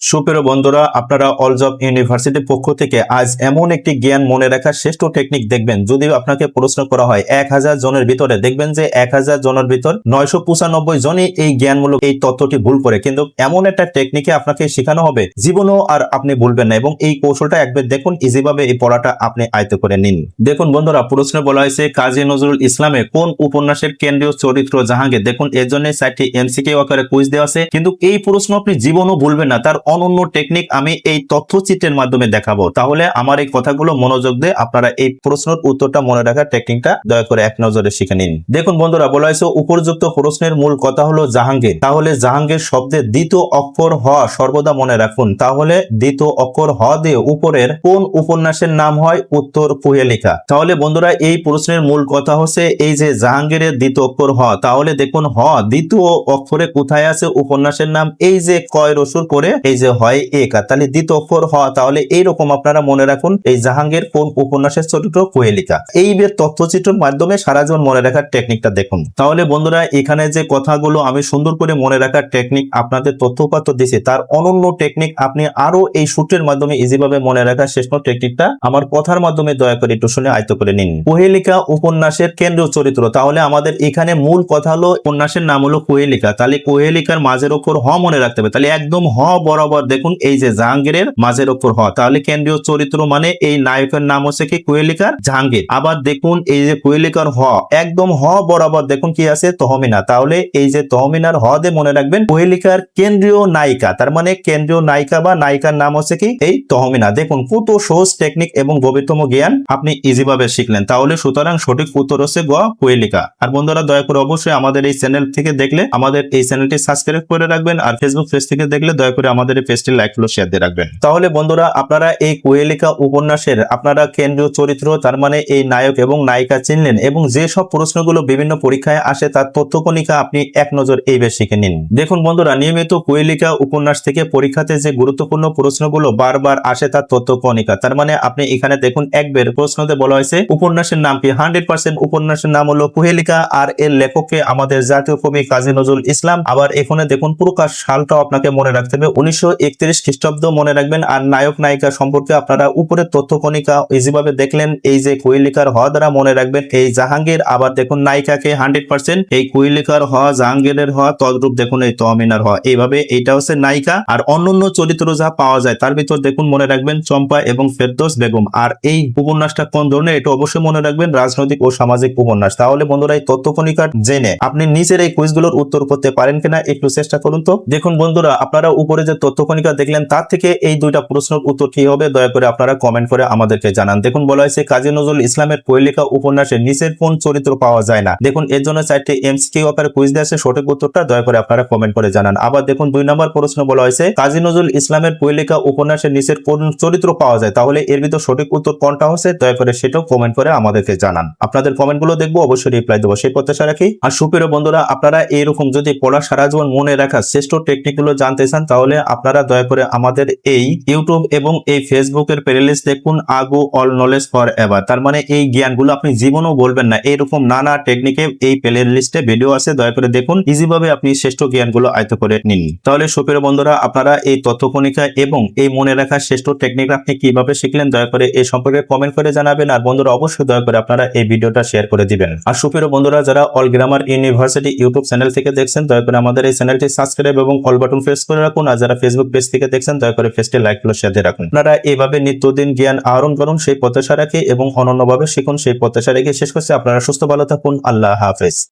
সুপ্রিয় বন্ধুরা, আপনারা অলজব ইউনিভার্সিটির পক্ষ থেকে আজ এমন একটি জ্ঞান মনে রাখার শ্রেষ্ঠ টেকনিক দেখবেন। যদিও আপনাকে প্রশ্ন করা হয় 1000 জনের ভিতরে, দেখবেন যে 1000 জনের ভিতর 995 জনই এই জ্ঞানমূলক এই তথ্যটি ভুল করে, কিন্তু এমন একটা টেকনিকে আপনাকে শেখানো হবে জীবনও আর আপনি ভুলবেন না। এবং এই কৌশলটা একবার দেখুন, ইজিভাবে এই পড়াটা আপনি আয়ত্ত করে নিন। দেখুন বন্ধুরা, প্রশ্নে বলা হয়েছে কাজী নজরুল ইসলামের কোন উপন্যাসের কেন্দ্রীয় চরিত্র জাহাঙ্গীর। দেখুন এর জন্য 4টি এমসিকিউ আকারে কুইজ দেওয়া আছে, কিন্তু এই প্রশ্ন আপনি জীবনও ভুলবেন না। তার অনন্য টেকনিক আমি এই তথ্যচিত্রের মাধ্যমে দেখাবো। তাহলে আমার এই কথাগুলো মনোযোগ দিয়ে আপনারা এই প্রশ্নের উত্তরটা মনে রাখার টেকনিকটা দয়া করে এক নজরে শিখে নিন। দেখুন বন্ধুরা, বলা হয়েছে উপর্যুক্ত প্রশ্নের মূল কথা হলো জাহাঙ্গীর। তাহলে জাহাঙ্গীর শব্দের দ্বিতীয় অক্ষর হ সর্বদা মনে রাখুন। তাহলে দ্বিতীয় অক্ষর হ দিয়ে উপরের কোন উপন্যাসের নাম হয়? উত্তর কুহেলিকা। তাহলে বন্ধুরা, এই প্রশ্নের মূল কথা হচ্ছে এই যে জাহাঙ্গীরের দ্বিতীয় অক্ষর হ। তাহলে দেখুন হ দ্বিতীয় অক্ষরে কোথায় আছে? উপন্যাসের নাম এই যে কয় রসুর করে এই যে হয় একা, তাহলে দ্বিতীয় অক্ষর হ। তাহলে এইরকম আপনারা মনে রাখুন এই জাহাঙ্গীর কোন উপন্যাসের চরিত্র? কুহেলিকা। এই তথ্যচিত্রের মাধ্যমে সারা জীবন মনে রাখার টেকনিকটা দেখুন। তাহলে বন্ধুরা, এখানে যে কথাগুলো আমি সুন্দর করে মনে রাখার টেকনিক আপনাদের তথ্যপাত্র দিয়েছি, তার অনন্য টেকনিক আপনি আরো এই সূত্রের মাধ্যমে ইজিভাবে মনে রাখার শ্রেষ্ঠ টেকনিকটা আমার কথার মাধ্যমে দয়া করে একটু শুনে আয়ত্ত করে নিন। কুহেলিকা উপন্যাসের কেন্দ্রীয় চরিত্র। তাহলে আমাদের এখানে মূল কথা হলো উপন্যাসের নাম হলো কুহেলিকা। তাহলে কুহেলিকার মাঝের অক্ষর হ মনে রাখতে হবে। তাহলে একদম হ বরাবর দেখুন এই যে জাহাঙ্গীরের মাঝের অক্ষর হ। তাহলে কেন্দ্রীয় চরিত্র মানে এই নায়কের নাম হচ্ছে কি? কুহেলিকার জাহাঙ্গীর। আবার দেখুন এই যে কুহেলিকার হ একদম হ বরাবর দেখুন কি আছে? তহমিনা। তাহলে এই যে তহমিনার হ দিয়ে মনে রাখবেন কুহেলিকার কেন্দ্রীয় নায়িকা। তার মানে কেন্দ্রীয় নায়িকা বা নায়িকার নাম হচ্ছে কি? এই তহমিনা। দেখুন কত সহজ টেকনিক এবং গভীরতম জ্ঞান আপনি ইজিভাবে শিখলেন। তাহলে সুতরাং সঠিক উত্তর হচ্ছে গ কুহেলিকা। আর বন্ধুরা, দয়া করে অবশ্যই আমাদের এই চ্যানেল থেকে দেখলে আমাদের এই চ্যানেলটি সাবস্ক্রাইব করে রাখবেন। আর ফেসবুক পেজ থেকে দেখলে দয়া করে আমাদের এই পেজটি লাইক ফলো শেয়ার দিয়ে রাখবেন। তাহলে বন্ধুরা, আপনারা এই কুহেলিকা উপন্যাসের আপনারা কেন্দ্রীয় চরিত্র তার মানে এই নায়ক এবং নায়িকা চিনলেন, এবং যে সব প্রশ্নগুলো বিভিন্ন পরীক্ষায় আসে তার তথ্যকণিকা আপনি এক নজর এইবার শিখে নিন। দেখুন বন্ধুরা, নিয়মিত কুহেলিকা উপন্যাস থেকে পরীক্ষাতে যে গুরুত্বপূর্ণ প্রশ্নগুলো বারবার আসে তার তথ্যকণিকা। তার মানে আপনি এখানে দেখুন একবার প্রশ্নতে বলা হয়েছে উপন্যাসের নাম কি? 100% উপন্যাসের নাম হলো কুহেলিকা। আর এর লেখককে আমাদের জাতীয় কবি কাজী নজরুল ইসলাম। আবার এখানে দেখুন প্রকাশ সালটাও আপনাকে মনে রাখতে হবে, 1931 খ্রিস্টাব্দ মনে রাখবেন। আর নায়ক নায়িকা সম্পর্কে আপনারা উপরের তথ্যকণিকা ইজিভাবে দেখলেন এই যে কুহেলিকার হ দ্বারা মনে রাখবেন এই জাহাঙ্গীর। আবার দেখুন নায়িকাকে 100% এই কুহেলিকার হ জাহাঙ্গীরের হ, তদ্রূপ দেখুন এই তহমিনার হ। এইভাবে এইটা হচ্ছে নায়িকা। আর অন্যান্য চরিত্র যা পাওয়া যায় তার ভিতর দেখুন মনে রাখবেন চম্পা এবং ফেরদৌস বেগম। আর এই উপন্যাসটা কোন ধরনের এটা অবশ্যই মনে রাখবেন, রাজনৈতিক ও সামাজিক উপন্যাস। তাহলে বন্ধুরা, এই তথ্যকণিকা জেনে আপনি নিজের এই কুইজগুলোর উত্তর করতে পারেন কিনা একটু চেষ্টা করুন তো। দেখুন বন্ধুরা, আপনারা উপরে যে তথ্যকণিকা দেখলেন তার থেকে এই দুইটা প্রশ্নের উত্তর কি হবে দয়া করে আপনারা কমেন্ট করে আমাদেরকে জানান। দেখুন বলা হয়েছে কাজী নজরুল ইসলামের কুহেলিকা উপন্যাসে নিচের কোন চরিত্র পাওয়া যায় না। দেখুন এর জন্য 4টি এমসিকিউ আকারে কুইজ দেওয়া আছে, সঠিক উত্তরটা দয়া করে আপনারা কমেন্ট করে জানান। আবার দেখুন 2 নম্বর প্রশ্ন বলা হয়েছে কাজী নজরুল ইসলামের কুহেলিকা উপন্যাসের নিচের কোন চরিত্র পাওয়া যায়। তাহলে এর ভিতর সঠিক উত্তর কোনটা হচ্ছে দয়া করে সেটাও কমেন্ট করে আমাদেরকে জানান। আপনাদের কমেন্টগুলো দেখবো, অবশ্যই রিপ্লাই দেবো সেই প্রত্যাশা রাখি। আর সুপ্রিয় বন্ধুরা, আপনারা এইরকম যদি পড়া সারা জীবন মনে রাখা শ্রেষ্ঠ টেকনিকগুলো জানতে চান তাহলে আপনারা দয়া করে আমাদের এই ইউটিউব এবং এই ফেসবুকের প্লেলিস্ট দেখুন আগু অল নলেজ ফর এভার। তার মানে এই জ্ঞানগুলো আপনি জীবনও বলবেন না, এইরকম নানা টেকনিকে এই প্লেলিস্টে ভিডিও আছে, দয়া করে দেখুন, ইজিভাবে আপনি শ্রেষ্ঠ জ্ঞানগুলো আয়ত্ত করে নিন। তাহলে সুপ্রিয় বন্ধুরা, আপনারা এই তথ্যকণিকা এবং এই মনে রাখার শ্রেষ্ঠ টেকনিক আপনি কিভাবে শিখলেন দয়া করে এই সম্পর্কে কমেন্ট করে জানাবেন। আর বন্ধুরা, অবশ্যই দয়া করে আপনারা এই ভিডিওটা শেয়ার করে দিবেন। আর সুপ্রিয় বন্ধুরা, যারা all grammar university YouTube channel থেকে দেখছেন দয়া করে আমাদের এই চ্যানেলটি সাবস্ক্রাইব এবং অল বাটন প্রেস করে রাখুন। আর যারা ফেসবুক পেজ থেকে দেখছেন দয়া করে পেজটি লাইক ফলো শেয়ার দিয়ে রাখুন। আপনারা এইভাবে নিত্যদিন জ্ঞান আহরণ করুন সেই প্রত্যাশা রাখি এবং অনন্যভাবে শিখুন সেই প্রত্যাশা রেখে শেষ করছি। আপনারা সুস্থ ভালো থাকুন। আল্লাহ হাফেজ।